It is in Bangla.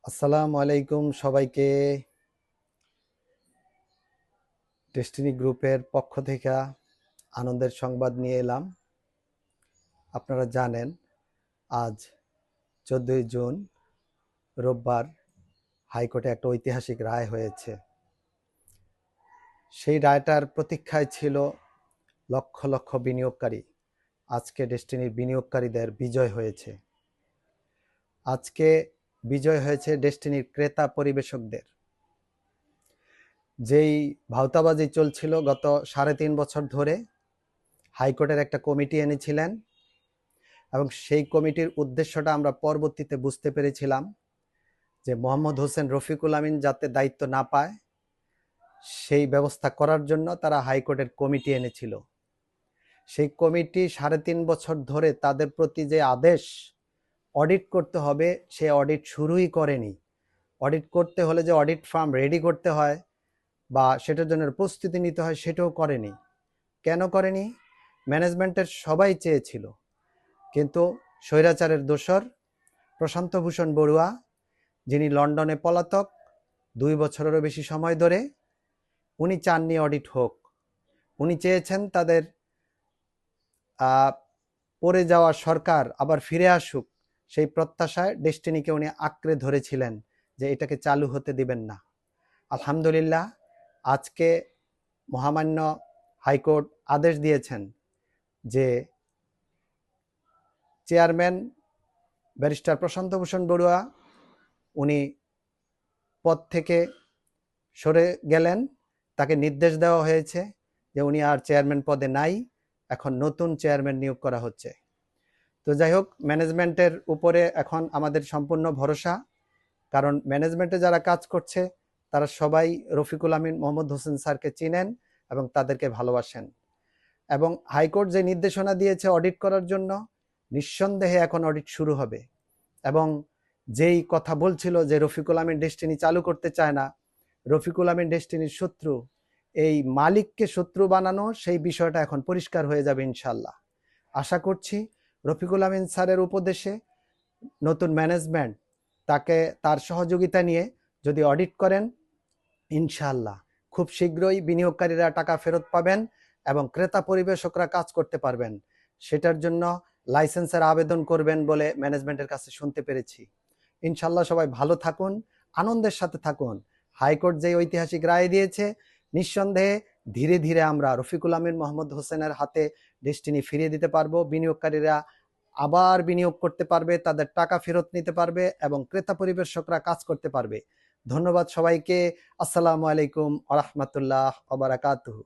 আসসালামু আলাইকুম সবাইকে। ডেস্টিনি গ্রুপের পক্ষ থেকে আনন্দের সংবাদ নিয়ে এলাম। আপনারা জানেন আজ 14ই জুন রোববার হাইকোর্টে একটা ঐতিহাসিক রায় হয়েছে। সেই রায়টার প্রতীক্ষায় ছিল লক্ষ লক্ষ বিনিয়োগকারী। আজকে ডেস্টিনির বিনিয়োগকারীদের বিজয় হয়েছে। আজকে বিজয় হয়েছে ডেস্টিনির ক্রেতা পরিবেশকদের। যেই ভাওতাবাজি চলছিল গত 3.5 বছর ধরে, হাইকোর্টের একটা কমিটি এনেছিলেন এবং সেই কমিটির উদ্দেশ্যটা আমরা পরবর্তীতে বুঝতে পেরেছিলাম যে মোহাম্মদ হোসেন রফিকুল আমিন যাতে দায়িত্ব না পায় সেই ব্যবস্থা করার জন্য তারা হাইকোর্টের কমিটি এনেছিল। সেই কমিটি 3.5 বছর ধরে তাদের প্রতি যে আদেশ অডিট করতে হবে সে অডিট শুরুই করেনি। অডিট করতে হলে যে অডিট ফার্ম রেডি করতে হয় বা সেটার জন্য প্রস্তুতি নিতে হয় সেটাও করেনি। কেন করেনি? ম্যানেজমেন্টের সবাই চেয়েছিল, কিন্তু স্বৈরাচারের দোসর প্রশান্ত ভূষণ বড়ুয়া, যিনি লন্ডনে পলাতক 2 বছরেরও বেশি সময় ধরে, উনি চাননি অডিট হোক। উনি চেয়েছেন তাদের পড়ে যাওয়া সরকার আবার ফিরে আসুক। সেই প্রত্যাশায় ডেস্টিনিকে উনি আঁকড়ে ধরেছিলেন যে এটাকে চালু হতে দিবেন না। আলহামদুলিল্লাহ, আজকে মহামান্য হাইকোর্ট আদেশ দিয়েছেন যে চেয়ারম্যান ব্যারিস্টার প্রশান্ত ভূষণ বড়ুয়া উনি পদ থেকে সরে গেলেন। তাকে নির্দেশ দেওয়া হয়েছে যে উনি আর চেয়ারম্যান পদে নাই, এখন নতুন চেয়ারম্যান নিয়োগ করা হচ্ছে। তো যাই হোক, ম্যানেজমেন্টের উপরে এখন আমাদের সম্পূর্ণ ভরসা, কারণ ম্যানেজমেন্টে যারা কাজ করছে তারা সবাই রফিকুল আমিন মোহাম্মদ হোসেন স্যারকে চিনেন এবং তাদেরকে ভালোবাসেন। এবং হাইকোর্ট যে নির্দেশনা দিয়েছে অডিট করার জন্য, নিঃসন্দেহে এখন অডিট শুরু হবে। এবং যেই কথা বলছিল যে রফিকুল আমিন ডেস্টিনি চালু করতে চায় না, রফিকুল আমিন ডেস্টিনির শত্রু, এই মালিককে শত্রু বানানো, সেই বিষয়টা এখন পরিষ্কার হয়ে যাবে ইনশাল্লাহ। আশা করছি রফিকুল আমিন স্যারের উপদেশে নতুন ম্যানেজমেন্ট তাকে তার সহযোগিতা নিয়ে যদি অডিট করেন, ইনশাল্লাহ খুব শীঘ্রই বিনিয়োগকারীরা টাকা ফেরত পাবেন এবং ক্রেতা পরিবেশকরা কাজ করতে পারবেন। সেটার জন্য লাইসেন্সের আবেদন করবেন বলে ম্যানেজমেন্টের কাছে শুনতে পেরেছি। ইনশাল্লাহ সবাই ভালো থাকুন, আনন্দের সাথে থাকুন। হাইকোর্ট যে ঐতিহাসিক রায় দিয়েছে, নিঃসন্দেহে ধীরে ধীরে আমরা রফিকুল আমিন মোহাম্মদ হোসেনের হাতে ডেস্টিনি ফিরিয়ে দিতে পারবো। বিনিয়োগকারীরা আবার বিনিয়োগ করতে পারবে, তাদের টাকা ফেরত নিতে পারবে এবং ক্রেতা পরিবেশকরা কাজ করতে পারবে। ধন্যবাদ সবাইকে। আসসালামু আলাইকুম ওয়া রাহমাতুল্লাহ ওয়া বারাকাতুহু।